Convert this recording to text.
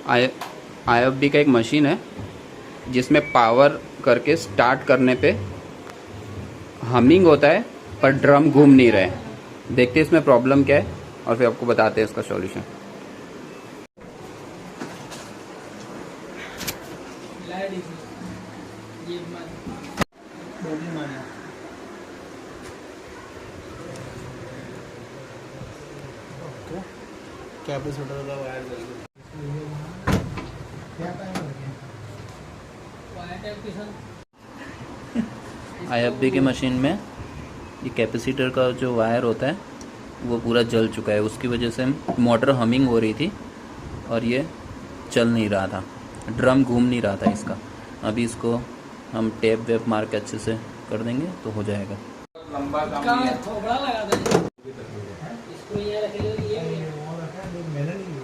IFB का एक machine है जिसमें पावर करके स्टार्ट करने पे हमिंग होता है पर ड्रम घूम नहीं रहे। देखते हैं इसमें प्रॉब्लम क्या है और फिर आपको बताते हैं इसका सॉल्यूशन। कैपेसिटर का वायर जल गया। IFB की मशीन में ये कैपेसिटर का जो वायर होता है वो पूरा जल चुका है, उसकी वजह से मोटर हमिंग हो रही थी और ये चल नहीं रहा था, ड्रम घूम नहीं रहा था इसका। अभी इसको हम टेप वेप मार के अच्छे से कर देंगे तो हो जाएगा। लंबा काम है, थोड़ा लगा देंगे इसको, ये रख लो, ये मैंने नहीं